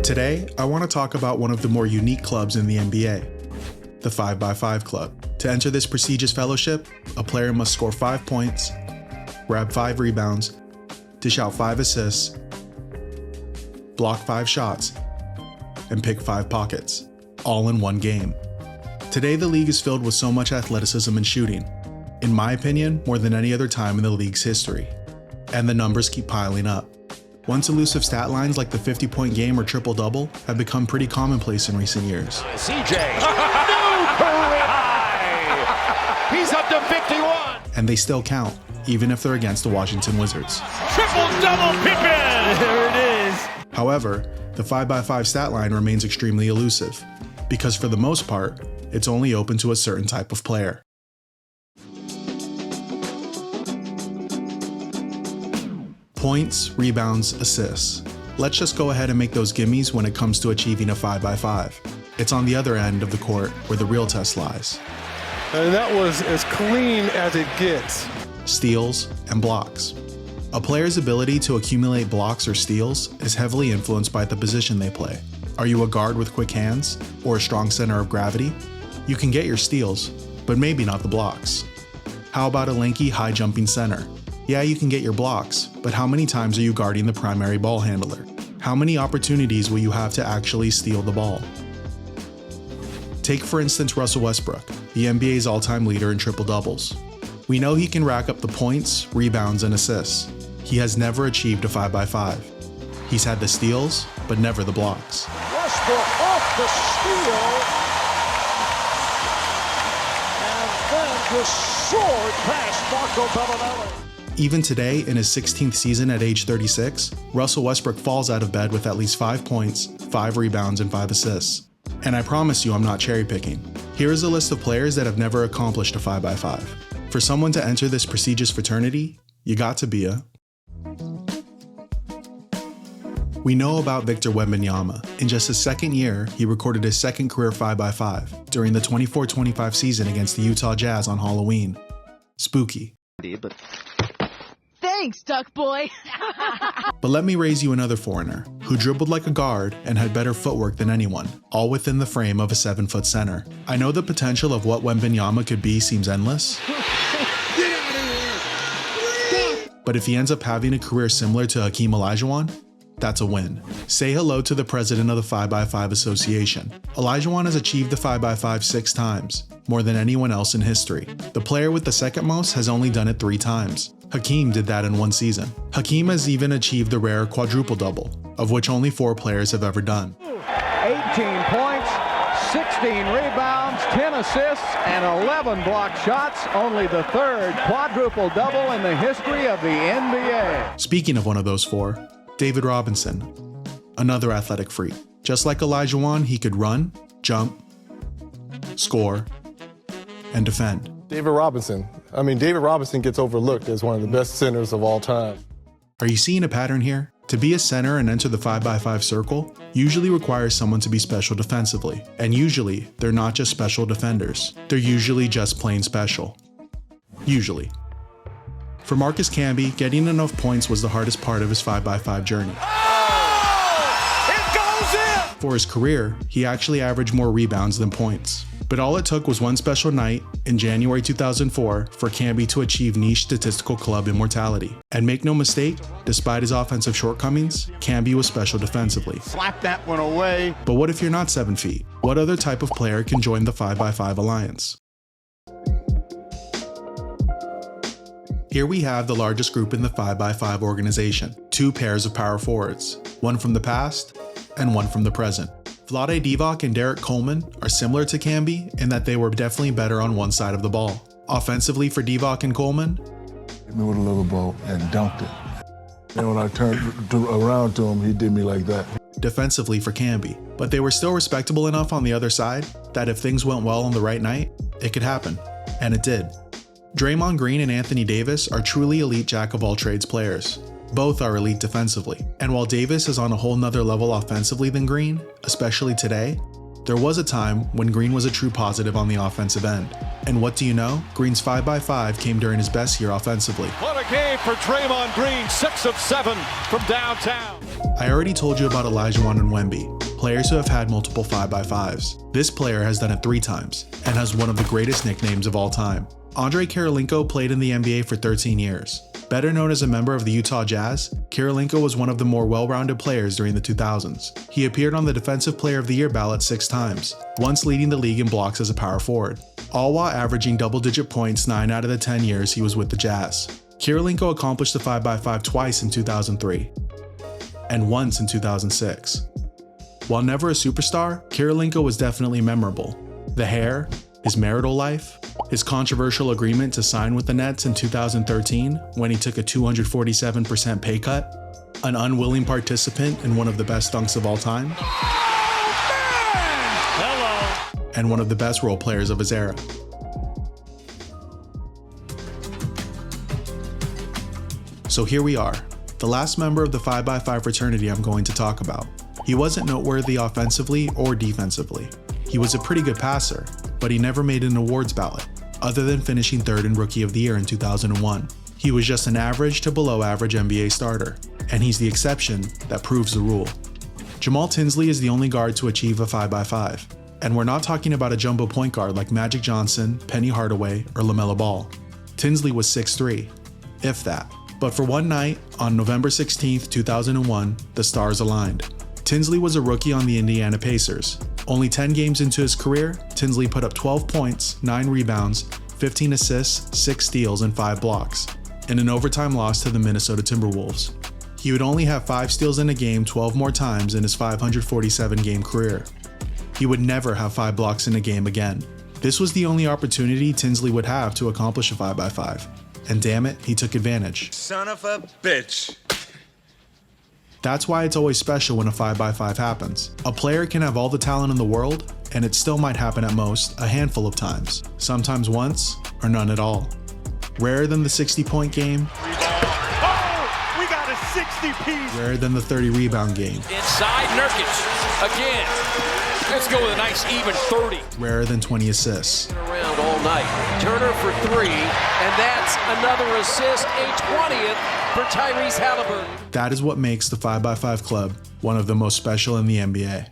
Today, I want to talk about one of the more unique clubs in the NBA, the 5x5 Club. To enter this prestigious fellowship, a player must score 5 points, grab 5 rebounds, dish out 5 assists, block 5 shots, and pick 5 pockets, all in one game. Today, the league is filled with so much athleticism and shooting, in my opinion, more than any other time in the league's history. And the numbers keep piling up. Once elusive stat lines like the 50-point game or triple-double have become pretty commonplace in recent years. CJ, new career high! He's up to 51! And they still count, even if they're against the Washington Wizards. Triple-double Pippen! There it is! However, the 5x5 stat line remains extremely elusive, because for the most part, it's only open to a certain type of player. Points, rebounds, assists. Let's just go ahead and make those gimmies when it comes to achieving a 5x5. It's on the other end of the court where the real test lies. And that was as clean as it gets. Steals and blocks. A player's ability to accumulate blocks or steals is heavily influenced by the position they play. Are you a guard with quick hands or a strong center of gravity? You can get your steals, but maybe not the blocks. How about a lanky, high-jumping center? Yeah, you can get your blocks, but how many times are you guarding the primary ball handler? How many opportunities will you have to actually steal the ball? Take for instance Russell Westbrook, the NBA's all-time leader in triple-doubles. We know he can rack up the points, rebounds, and assists. He has never achieved a 5x5. He's had the steals, but never the blocks. Westbrook off the steal, and then just soared past Marco Bellinelli. Even today, in his 16th season at age 36, Russell Westbrook falls out of bed with at least 5 points, 5 rebounds, and 5 assists. And I promise you I'm not cherry picking. Here is a list of players that have never accomplished a 5x5. For someone to enter this prestigious fraternity, you got to be a... We know about Victor Wembanyama. In just his second year, he recorded his second career 5x5 during the 24-25 season against the Utah Jazz on Halloween. Spooky. Thanks, Duck Boy. But let me raise you another foreigner, who dribbled like a guard and had better footwork than anyone, all within the frame of a 7-foot center. I know the potential of what Wembanyama could be seems endless, but if he ends up having a career similar to Hakeem Olajuwon, that's a win. Say hello to the president of the 5x5 Association. Olajuwon has achieved the 5x5 6 times, more than anyone else in history. The player with the second most has only done it 3 times. Hakeem did that in 1 season. Hakeem has even achieved the rare quadruple-double, of which only 4 players have ever done. 18 points, 16 rebounds, 10 assists, and 11 block shots. Only the 3rd quadruple-double in the history of the NBA. Speaking of one of those 4, David Robinson, another athletic freak. Just like Olajuwon, he could run, jump, score, and defend. David Robinson. David Robinson gets overlooked as one of the best centers of all time. Are you seeing a pattern here? To be a center and enter the 5x5 circle usually requires someone to be special defensively. And usually, they're not just special defenders. They're usually just plain special. Usually. For Marcus Camby, getting enough points was the hardest part of his 5x5 journey. Oh! It goes in! For his career, he actually averaged more rebounds than points. But all it took was one special night in January 2004 for Camby to achieve niche statistical club immortality. And make no mistake, despite his offensive shortcomings, Camby was special defensively. Slap that one away. But what if you're not 7 feet? What other type of player can join the 5x5 alliance? Here we have the largest group in the 5x5 organization, 2 pairs of power forwards, one from the past and one from the present. Vlade Divac and Derek Coleman are similar to Camby in that they were definitely better on one side of the ball. Offensively for Divac and Coleman, hit me with a little ball and dunked it. And when I turned around to him, he did me like that. Defensively for Camby, but they were still respectable enough on the other side that if things went well on the right night, it could happen. And it did. Draymond Green and Anthony Davis are truly elite jack-of-all-trades players. Both are elite defensively. And while Davis is on a whole nother level offensively than Green, especially today, there was a time when Green was a true positive on the offensive end. And what do you know? Green's 5x5 came during his best year offensively. What a game for Draymond Green, 6 of 7 from downtown. I already told you about Olajuwon and Wemby, players who have had multiple 5x5s. This player has done it 3 times and has one of the greatest nicknames of all time. Andrei Kirilenko played in the NBA for 13 years. Better known as a member of the Utah Jazz, Kirilenko was one of the more well-rounded players during the 2000s. He appeared on the Defensive Player of the Year ballot 6 times, once leading the league in blocks as a power forward, all while averaging double-digit points 9 out of the 10 years he was with the Jazz. Kirilenko accomplished the 5x5 twice in 2003, and once in 2006. While never a superstar, Kirilenko was definitely memorable. The hair, his marital life, his controversial agreement to sign with the Nets in 2013 when he took a 247% pay cut, an unwilling participant in one of the best dunks of all time, and one of the best role players of his era. So here we are, the last member of the 5x5 fraternity I'm going to talk about. He wasn't noteworthy offensively or defensively. He was a pretty good passer, but he never made an awards ballot, other than finishing 3rd in Rookie of the Year in 2001. He was just an average to below average NBA starter, and he's the exception that proves the rule. Jamal Tinsley is the only guard to achieve a 5x5, and we're not talking about a jumbo point guard like Magic Johnson, Penny Hardaway, or LaMelo Ball. Tinsley was 6'3", if that. But for one night, on November 16, 2001, the stars aligned. Tinsley was a rookie on the Indiana Pacers. Only 10 games into his career, Tinsley put up 12 points, 9 rebounds, 15 assists, 6 steals, and 5 blocks, in an overtime loss to the Minnesota Timberwolves. He would only have 5 steals in a game 12 more times in his 547-game career. He would never have 5 blocks in a game again. This was the only opportunity Tinsley would have to accomplish a 5x5, and damn it, he took advantage. Son of a bitch. That's why it's always special when a 5x5 happens. A player can have all the talent in the world, and it still might happen at most a handful of times, sometimes once, or none at all. Rarer than the 60-point game, Oh, we got a 60-piece. rarer than the 30-rebound game, Inside Nurkic again. Let's go with a nice even 30. rarer than 20 assists. Around all night. Turner for 3, and that's another assist, a 20th for Tyrese Halliburton. That is what makes the 5x5 club one of the most special in the NBA.